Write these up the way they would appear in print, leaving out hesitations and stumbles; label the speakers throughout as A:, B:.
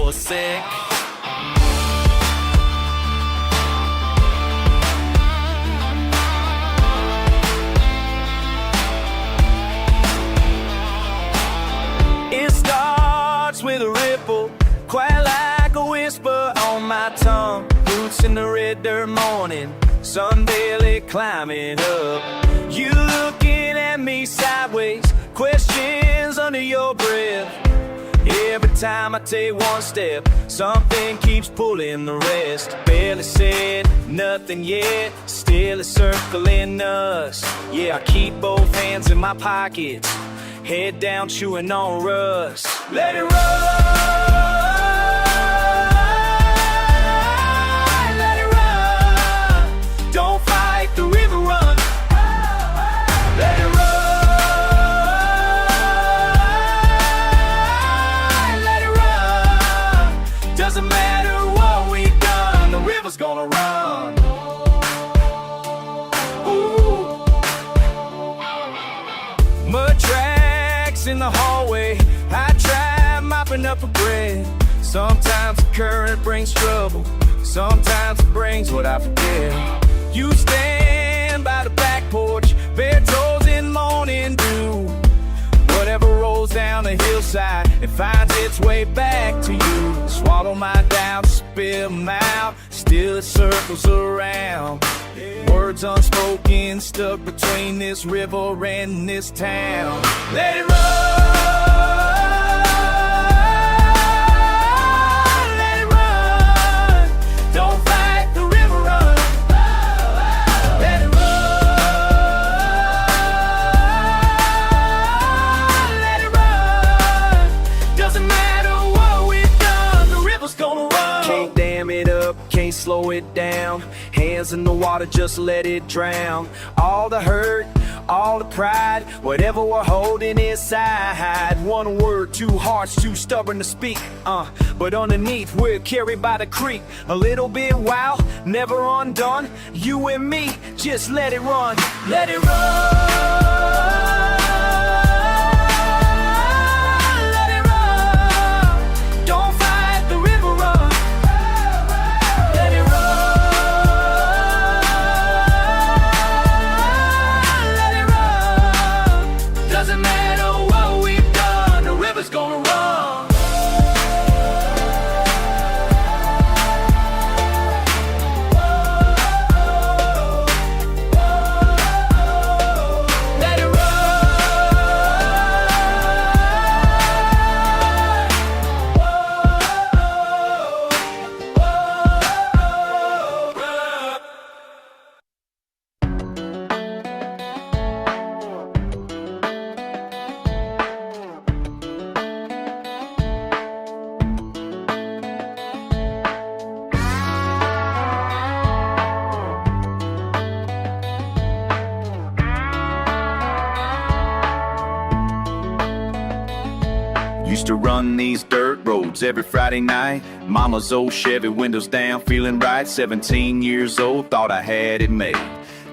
A: you're sick. It starts with a ripple, quite like a whisper on my tongue. Roots in the red dirt morning, sun barely climbing up. You looking at me sideways, questions under your breath. Every time I take one step, something keeps pulling the rest. Barely said nothing yet, still it's circling us. Yeah, I keep both hands in my pockets, head down chewing on rust. Let it run. Gonna run. Ooh. Mud tracks in the hallway, I try mopping up a grave. Sometimes the current brings trouble, sometimes it brings what I forget. You stand by the back porch, bare toes in morning dew. Whatever rolls down the hillside, it finds its way back to you. Swallow my doubts, spit them out, still it circles around. Words unspoken, stuck between this river and this town. Let it run. Let it run. Don't fight the river, run. Let it run. Let it run. Doesn't matter what we've done, the river's gonna run. Can't dam it up, can't slow it down. Hands in the water, just let it drown. All the hurt, all the pride, whatever we're holding inside. One word, two hearts, too stubborn to speak. But underneath, we're carried by the creek. A little bit wild, never undone. You and me, just let it run. Let it run. Used to run these dirt roads every Friday night. Mama's old Chevy, windows down, feeling right. 17 years old, thought I had it made.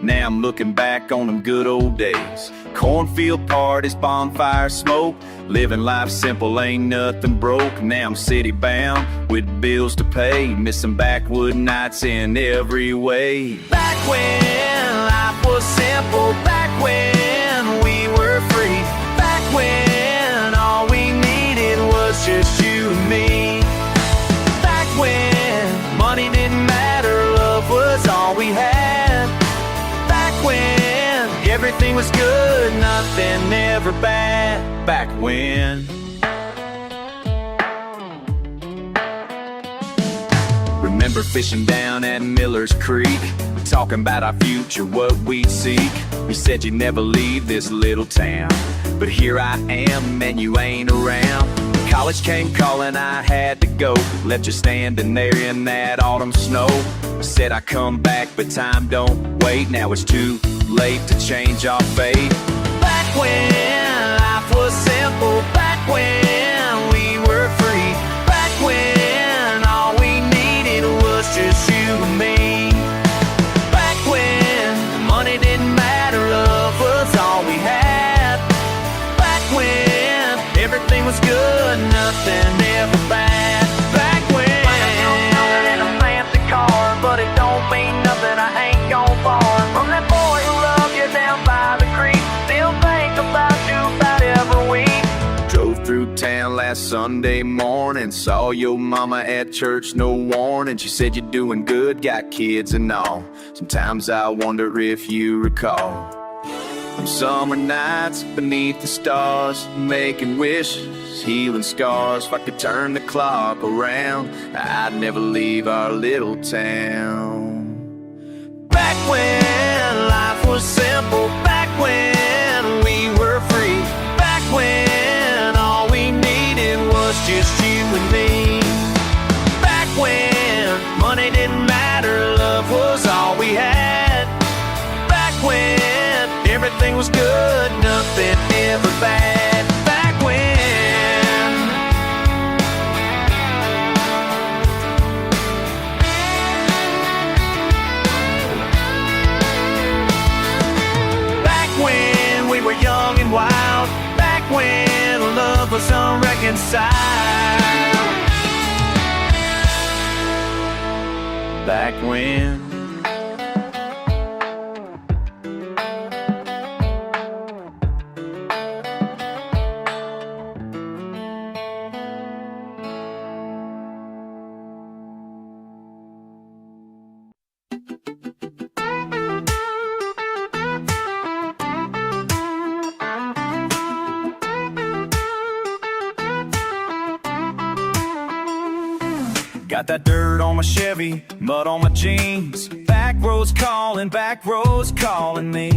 A: Now I'm looking back on them good old days. Cornfield parties, bonfire smoke. Living life simple, ain't nothing broke. Now I'm city bound, with bills to pay. Missing backwood nights in every way. Back when life was simple, back when we were free. Back when all we needed was just you and me. Back when money didn't matter, love was all we had. Back when everything was good, nothing ever bad. Back when. Remember fishing down at Miller's Creek, talking about our future, what we'd seek. You said you'd never leave this little town, but here I am and you ain't around. College came calling, I had to go. Left you standing there in that autumn snow. Said I'd come back, but time don't wait. Now it's too late to change our fate. Back when life was simple, back when we were free. Back when all we needed was just you and me. Back when money didn't matter, love was all we had. Back when everything was good, nothing ever bad. Back
B: don't mean nothing, I ain't gone far from that boy who loved you down by the creek. Still think about you about every week.
A: Drove through town last Sunday morning, saw your mama at church, no warning. She said you're doing good, got kids and all. Sometimes I wonder if you recall them summer nights beneath the stars, making wishes, healing scars. If I could turn the clock around, I'd never leave our little town.
B: Back when life was simple, back when we were free, back when all we needed was just you and me. Back when money didn't matter, love was all we had. Back when everything was good, nothing ever bad. Back when. Back when we were young and wild. Back when love was unreconciled. Back when. Got that dirt on my Chevy, mud on my jeans. Back roads calling me.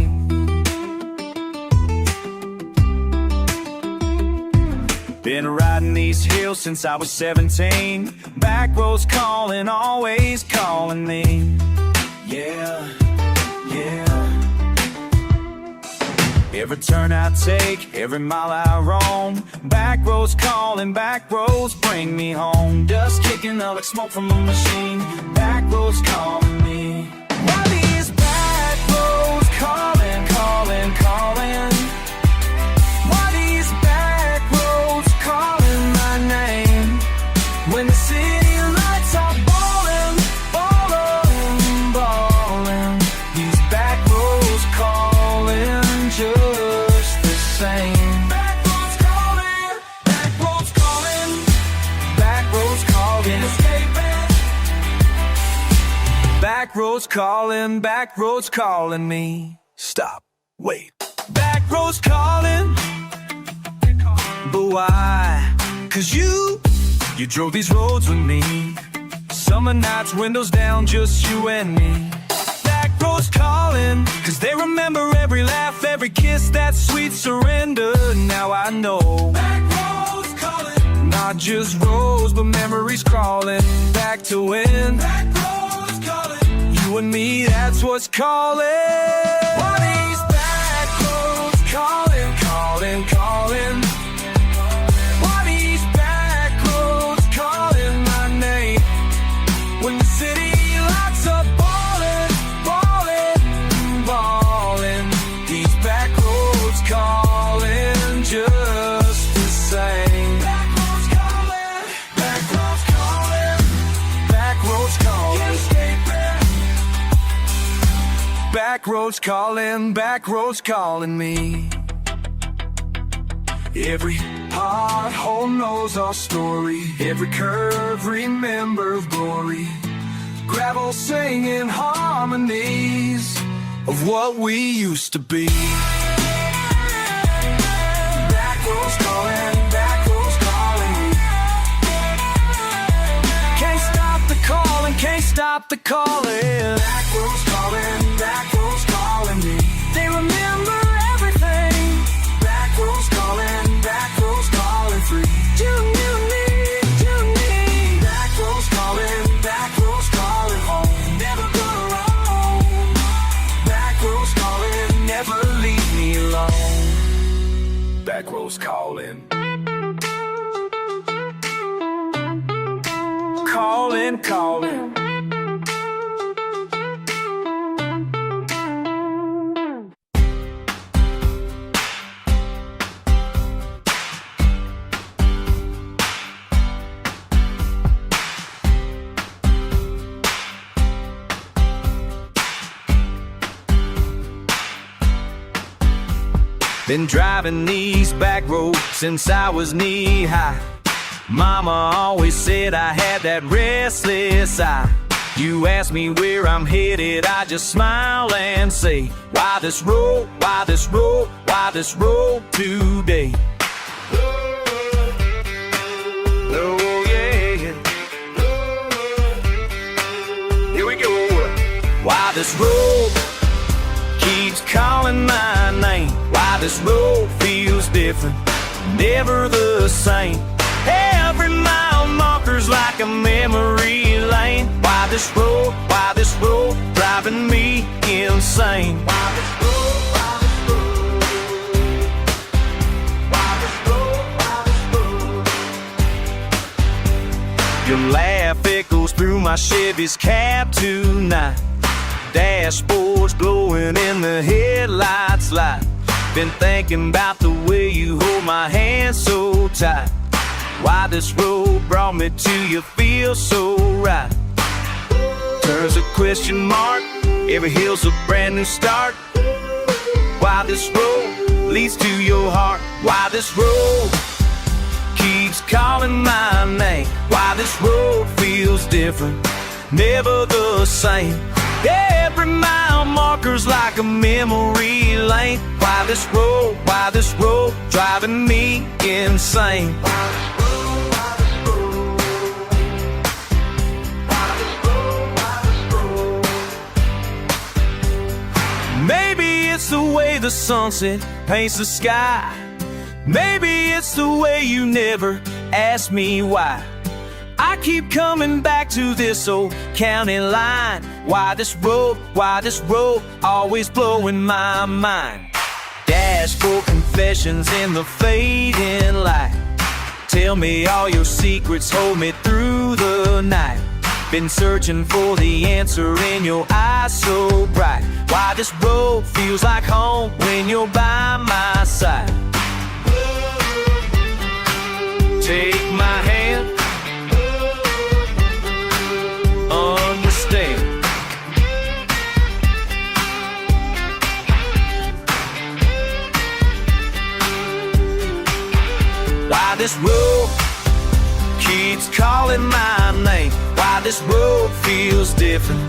B: Been riding these hills since I was 17. Back roads calling, always calling me. Yeah, yeah. Every turn I take, every mile I roam, back roads calling, back roads bring me home. Dust kicking up like smoke from a machine, back roads calling me. Why these back roads calling, calling, calling? Why these back roads calling my name? When the city lights are ballin', ballin', ballin', these back roads calling just the same. Back roads calling, back roads calling, back roads calling, escaping. Back roads calling me. Stop, wait. Back roads calling, but why? 'Cause you drove these roads with me. Summer nights, windows down, just you and me. Back roads calling, 'cause they remember every laugh, every kiss, that sweet surrender. Now I know. Back roads calling, not just roads, but memories crawling back to when. Back roads calling, you and me, that's what's calling. Why these back roads calling, calling, calling? Why these back roads calling my name? When the city lights up ballin', ballin', ballin', these back roads calling just the same. Back roads calling, back roads calling, back roads calling, escaping. Back roads calling me. Every pothole knows our story, every curve remembers glory. Gravel singing harmonies of what we used to be. Back roads calling, back roads calling. Can't stop the calling, can't stop the calling. Back roads calling, back roads calling me. They remember everything. Back roads calling, back roads calling free. You and me, you and me. Back roads calling, back roads calling home. Never gonna roam. Back roads calling, never leave me alone. Back roads calling. Calling, calling. Been driving these back roads since I was knee-high. Mama always said I had that restless eye. You ask me where I'm headed, I just smile and say, why this road, why this road, why this road today? Oh yeah. Here we go. Why this road keeps calling my name? Why this road feels different, never the same. Every mile marker's like a memory lane. Why this road, driving me insane? Why this road, why this road? Why this road, why this road? Your laugh echoes through my Chevy's cab tonight. Dashboard's glowing in the headlights light. Been thinking about the way you hold my hand so tight. Why this road brought me to you feel so right. Turns a question mark, every hill's a brand new start. Why this road leads to your heart? Why this road keeps calling my name? Why this road feels different, never the same. Every mile marker's like a memory lane. Why this road, driving me insane? Maybe it's the way the sunset paints the sky. Maybe it's the way you never ask me why. I keep coming back to this old county line. Why this road, always blowing my mind. Dashboard confessions in the fading light. Tell me all your secrets, hold me through the night. Been searching for the answer in your eyes so bright. Why this road feels like home when you're by my side. Take my hand, understand. Why this road keeps calling my name? Why this road feels different,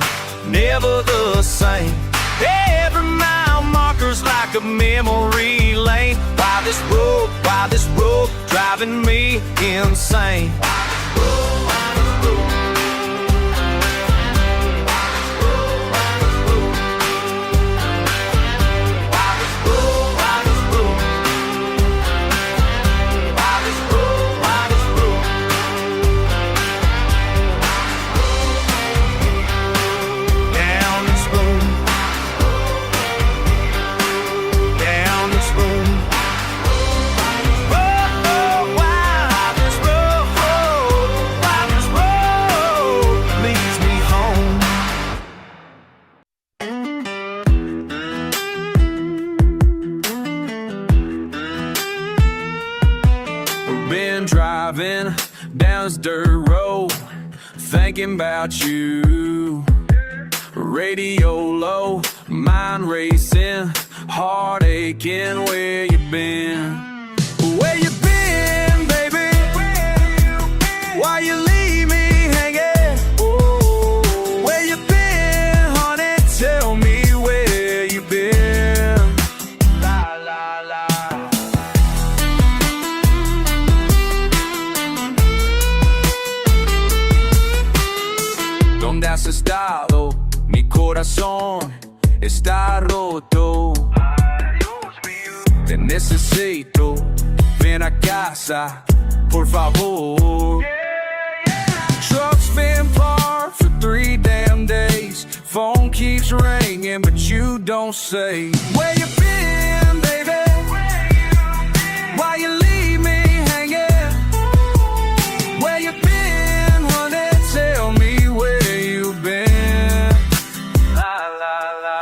B: never the same. Every mile marker's like a memory lane. Why this road, driving me insane? Driving down this dirt road, thinking about you. Radio low, mind racing, heart aching. Where you been? Where you been, baby? Why you leave me hanging? Where you been, honey? Tell me where you been. La la la. ¿Dónde has estado? Mi corazón está roto. Te necesito, ven a casa, por favor. Truck's been parked for 3 damn days. Phone keeps ringing, but you don't say. Where you been, baby? Why you leave me hanging? Where you been, honey? Tell me where you been. La la la.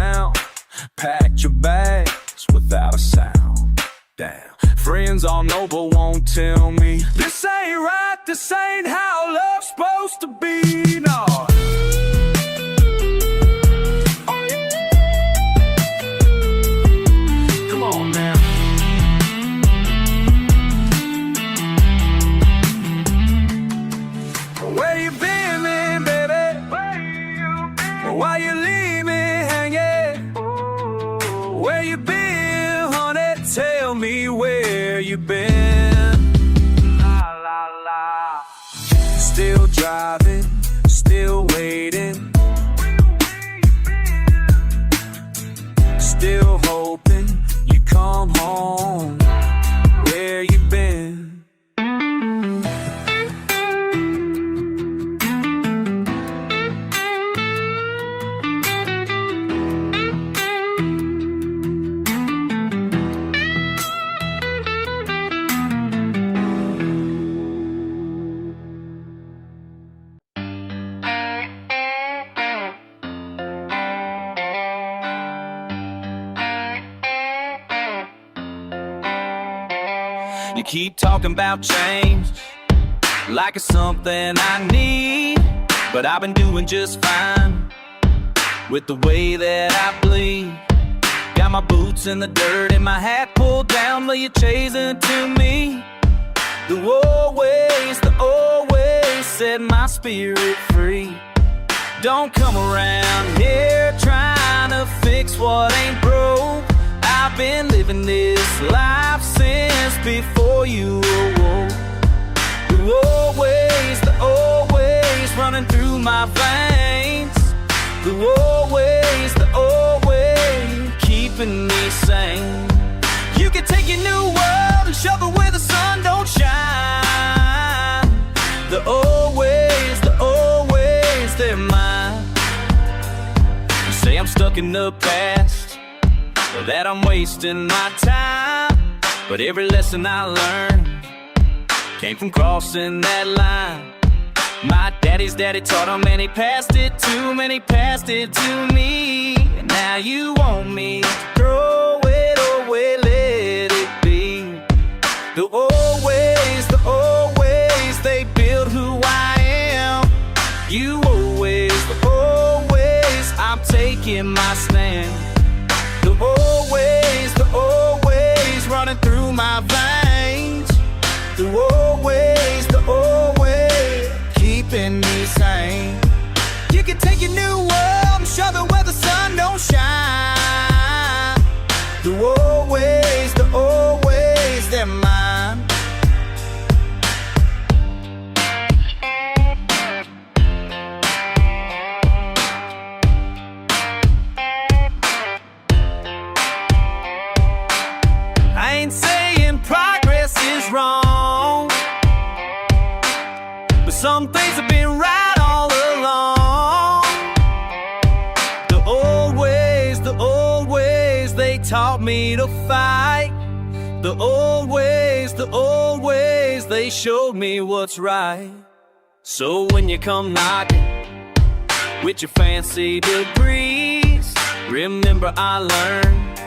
B: town. Packed your bags without a sound. Damn, friends all know but won't tell me. This ain't right, this ain't how love's supposed to be, no. Oh yeah. Come on now. Where you been, man, baby? Why you leave me hanging? Where you been, honey? Tell me where you been. La la la. Still driving, still waiting. Still hoping you come home. Where you been?
A: You keep talking about change like it's something I need, but I've been doing just fine with the way that I bleed. Got my boots in the dirt and my hat pulled down, but you're chasing to me. The old ways set my spirit free. Don't come around here trying to fix what ain't broke. I've been living this life since before you awoke. The old ways running through my veins. The old ways keeping me sane. You can take your new world and shove it where the sun don't shine. The old ways, they're mine. You say I'm stuck in the past, that I'm wasting my time, but every lesson I learned came from crossing that line. My daddy's daddy taught him and he passed it to me. And now you want me to throw it away, let it be. The old ways, they build who I am. The old ways, I'm taking my stand. The old ways running through my veins. The old ways keeping me sane. You can take your new world and shove it where the sun don't shine. The old ways, they're mine. I ain't saying progress is wrong, but some things have been right all along. The old ways, they taught me to fight. The old ways, they showed me what's right. So when you come knocking with your fancy degrees, remember I learned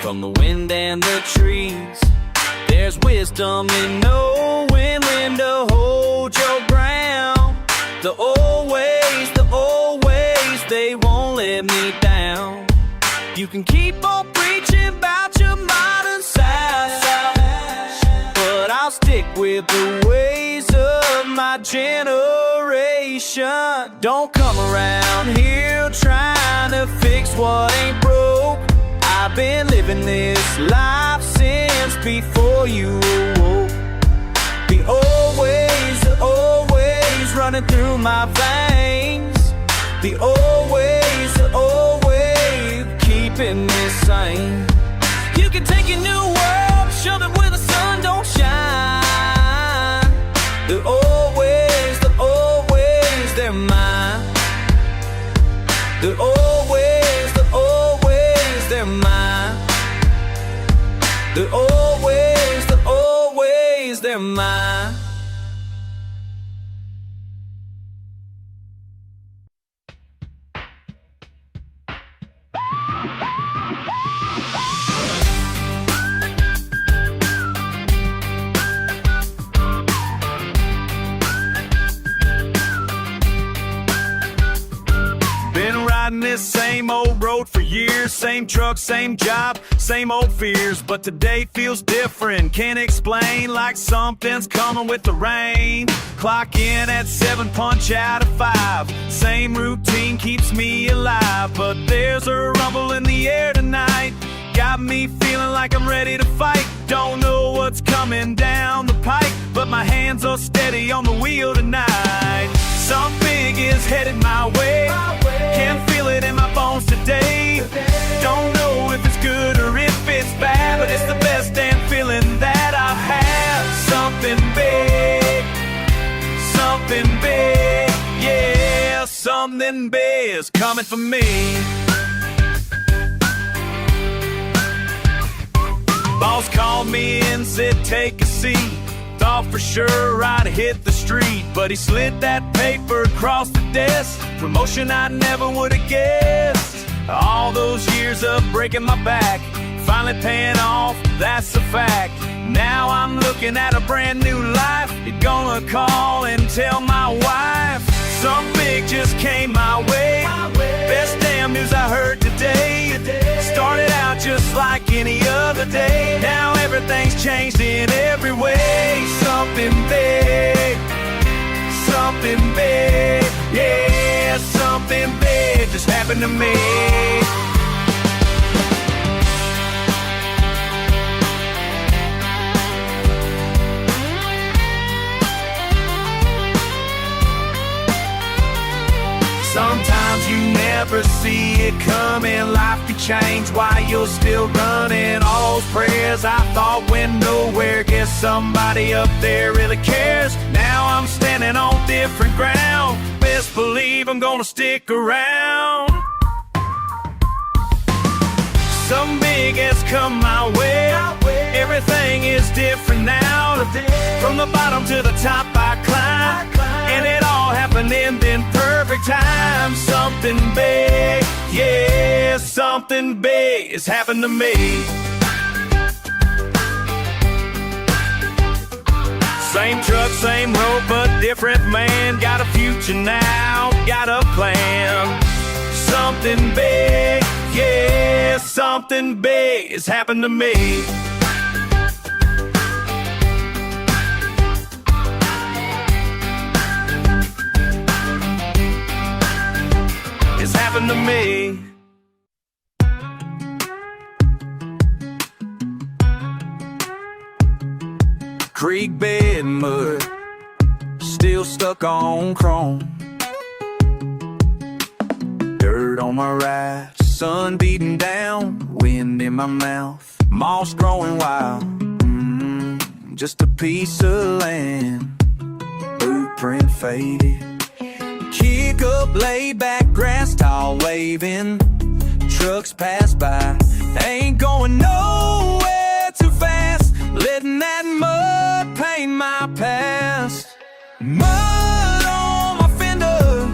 A: from the wind and the trees. There's wisdom in knowing when to hold your ground. The old ways, they won't let me down. You can keep on preaching about your modern side, but I'll stick with the ways of my generation. Don't come around here trying to fix what ain't broke. I've been living this life since before you awoke. The old ways running through my veins. The old ways keeping me sane. You can take your new world, shove it where the sun don't shine. The old ways, they're mine. The old ways, they're mine. The old ways, they're mine. years, same truck, same job, same old fears. But today feels different, can't explain, like something's coming with the rain. Clock in at 7, punch out at 5. Same routine keeps me alive, but there's a rumble in the air tonight. Got me feeling like I'm ready to fight. Don't know what's coming down the pike, but my hands are steady on the wheel tonight. Something big is headed my way. Can feel it in my bones today. Don't know if it's good or if it's bad, but it's the best damn feeling that I've had. Something big, yeah, something big is coming for me. Boss called me and said take a seat. Thought for sure I'd hit the street, but he slid that paper across the desk. Promotion I never would've guessed. All those years of breaking my back finally paying off, that's a fact. Now I'm looking at a brand new life. You're gonna call and tell my wife. Something big just came my way. Best damn news I heard today. Started out just like any other day. Now everything's changed in every way. Something big, yeah, something big just happened to me. Sometimes you never see it coming. Life can change while you're still running. All those prayers I thought went nowhere. Guess somebody up there really cares. Now I'm standing on different ground. Best believe I'm gonna stick around. Something big has come my way. Everything is different now. From the bottom to the top I climb, and it all happened in perfect time. Something big, yeah, something big has happened to me. Same truck, same road, but different man. Got a future now, got a plan. Something big, yeah, something big has happened to me. It's happened to me. Creek bed mud, still stuck on chrome. Dirt on my right, sun beating down, wind in my mouth, moss growing wild. Just a piece of land, blueprint faded. Kick up, lay back, grass tall waving. Trucks pass by, ain't going nowhere too fast. Letting that mud paint my past. Mud on my fender,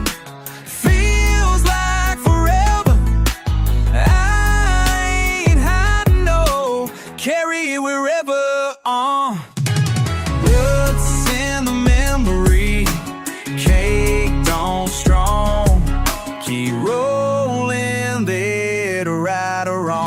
A: feels like forever. I ain't hiding, no, carry it wherever. Roots in the memory, caked on strong. Keep rolling there to right or wrong.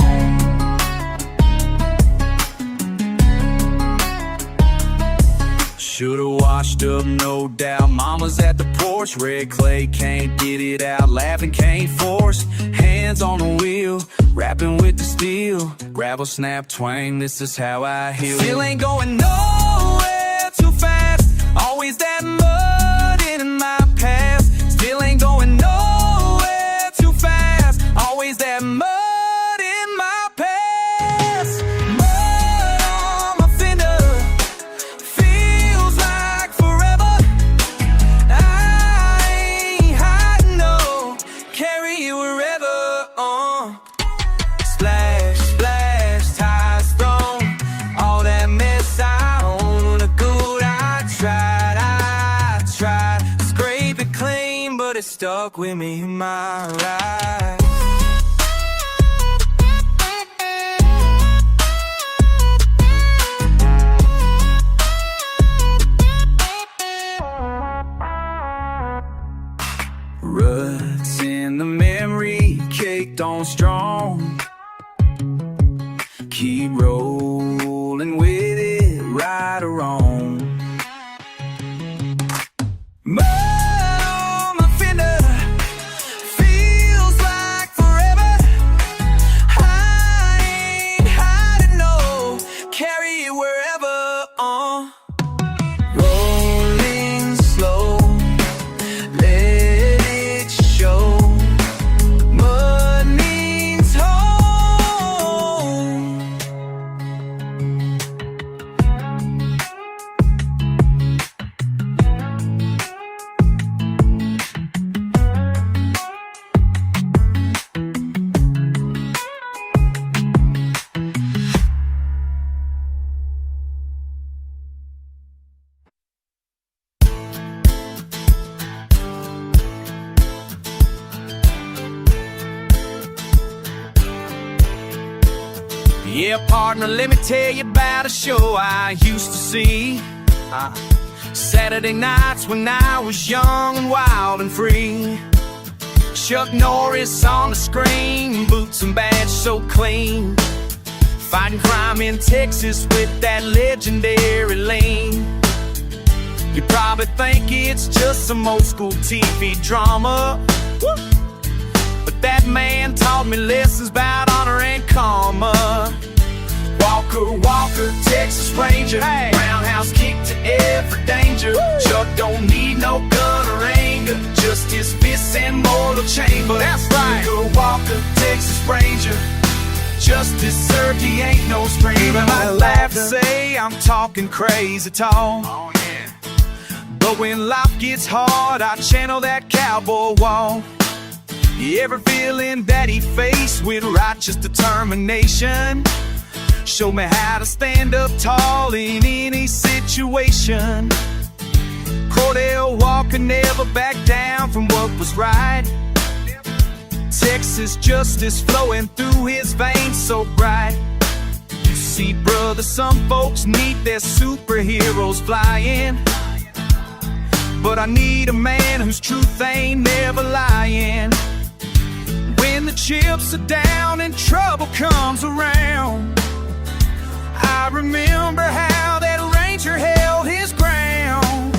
A: Should've washed up, no doubt. Mama's at the porch, red clay, can't get it out. Laughing, can't force, hands on the wheel, rapping with the steel. Gravel, snap, twang, this is how I heal. Still ain't going nowhere too fast. Always that mud in my past. Still ain't going nowhere too fast. Always that mud in my past. Mud on my fender, feels like forever. I ain't hiding, no, carry it wherever. Splash, splash, tires thrown, all that mess I own. The good I tried, scrape it clean, but it stuck with me my ride. Ruts in the memory, caked on strong.
B: Keep rolling with it, right or wrong. Mud on my fender, feels like forever. I ain't hiding, no, carry it wherever. Rolling slow, let it show. Mud means home. Yeah, partner, let me tell you about a show I used to see. Saturday nights when I was young and wild and free. Chuck Norris on the screen, boots and badge so clean. Fighting crime in Texas with that legendary lean. You probably think it's just some old school TV drama. Woo! But that man taught me lessons about honor and karma. Walker, Walker, Texas Ranger, hey. Roundhouse kick to every danger. Woo. Chuck don't need no gun or anger, just his fists and mortal chamber. That's right. Walker, Walker, Texas Ranger, justice served, he ain't no stranger. People might laugh to say I'm talking crazy talk. Oh yeah. But when life gets hard, I channel that cowboy walk. You ever feeling that he faced with righteous determination? Show me how to stand up tall in any situation. Cordell Walker never backed down from what was right. Texas justice flowing through his veins so bright. You see, brother, some folks need their superheroes flying, but I need a man whose truth ain't never lying. When the chips are down and trouble comes around, I remember how that ranger held his ground.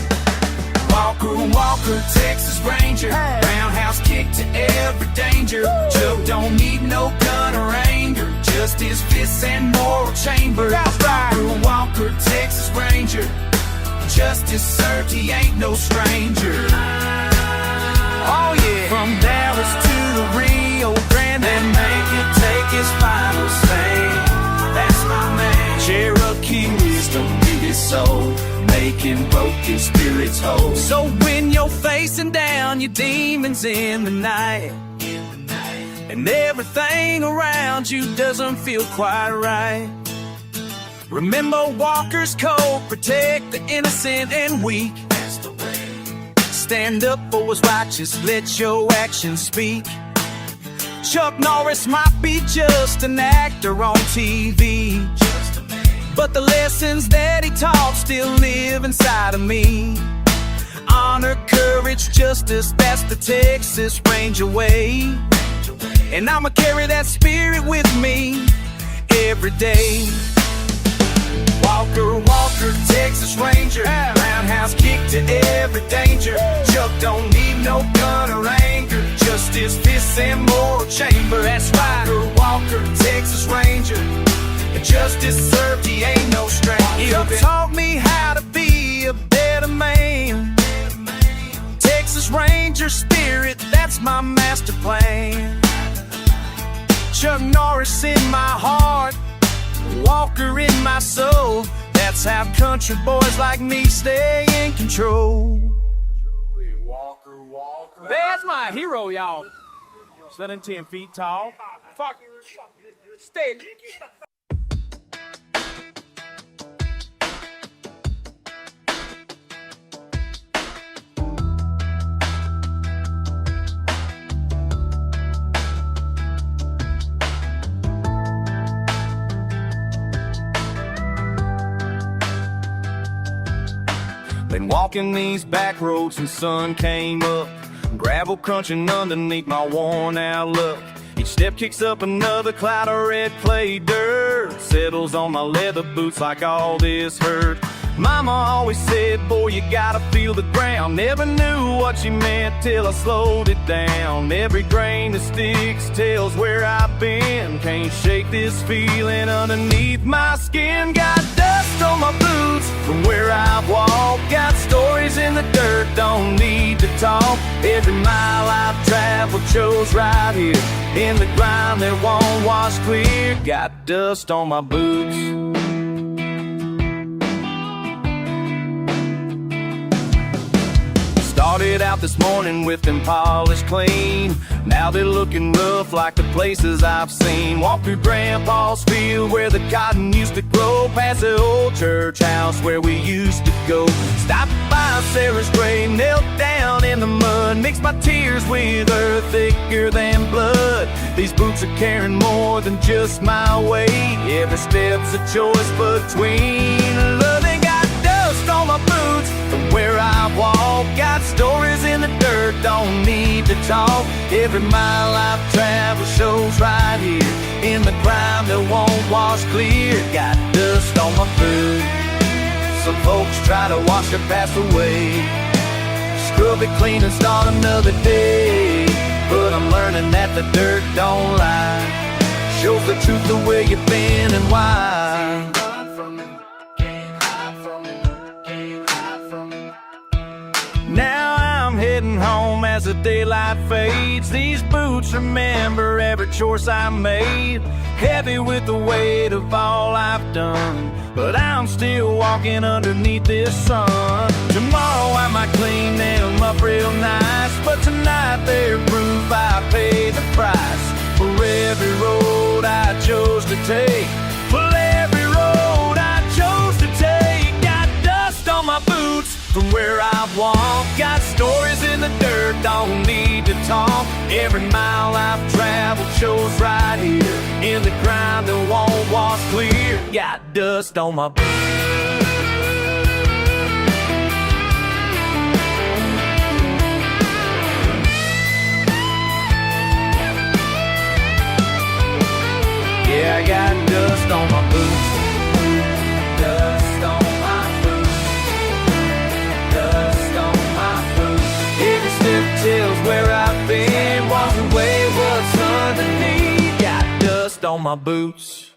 B: Walker, Walker, Texas Ranger, hey. Roundhouse kick to every danger. Chuck don't need no gun or anger, just his fists and moral chamber. Walker, Walker, Texas Ranger, justice served, he ain't no stranger. Oh yeah. From Dallas to the Rio Grande, then make it take his final stand. That's my man. Cherokee wisdom in his soul, making broken spirits whole. So when you're facing down your demons in the night, and everything around you doesn't feel quite right, remember Walker's code, protect the innocent and weak. That's the way. Stand up for what's righteous, let your actions speak. Chuck Norris might be just an actor on TV, but the lessons that he taught still live inside of me. Honor, courage, justice, that's the Texas Ranger way. And I'ma carry that spirit with me every day. Walker, Walker, Texas Ranger, roundhouse kick to every danger. Chuck don't need no gun or anger, just his fists and moral chamber. That's right. Walker, Walker, Texas Ranger, justice served, he ain't no stranger. Chuck taught me how to be a better man. Texas Ranger spirit, that's my master plan. Chuck Norris in my heart, Walker in my soul. That's how country boys like me stay in control.
C: Walker, Walker.
D: That's my hero, y'all. 17 feet tall. Fuck. Stay.
B: Been walking these back roads and sun came up, gravel crunching underneath my worn out look. Each
A: Each step kicks up another cloud of red clay dirt, settles on my leather boots like all this hurt. Mama always said, boy, you gotta feel the ground. Never knew what she meant till I slowed it down. Every grain that sticks tells where I've been. Can't shake this feeling underneath my skin. Got dust on my boots from where I've walked. Got stories in the dirt, don't need to talk. Every mile I've traveled chose right here in the ground that won't wash clear. Got dust on my boots. Started out this morning with them polished clean. Now they're looking rough like the places I've seen. Walk through Grandpa's field where the cotton used to grow, past the old church house where we used to go. Stopped by Sarah's grave, knelt down in the mud, mixed my tears with earth thicker than blood. These boots are carrying more than just my weight. Every step's a choice between love and got dust on my boots from where I walk. Got stories in the dirt, don't need to talk. Every mile I've traveled shows right here in the ground that won't wash clear. Got dust on my boots. Some folks try to wash their past away, scrub it clean and start another day. But I'm learning that the dirt don't lie, shows the truth the way you've been and why. Now I'm heading home as the daylight fades. These boots remember every choice I made, heavy with the weight of all I've done, but I'm still walking underneath this sun. Tomorrow I might clean them up real nice, but tonight they're proof I paid the price for every road I chose to take. For every road I chose to take. Got dust on my boots from where I've walked. Got stories in the dirt, don't need to talk. Every mile I've traveled shows right here in the ground that won't wash clear. Got dust on my boots. Yeah, I got dust on my boots. Dust on my boots. Dust on my boots. Every step tells where I've been, walking away what's underneath. Got dust on my boots.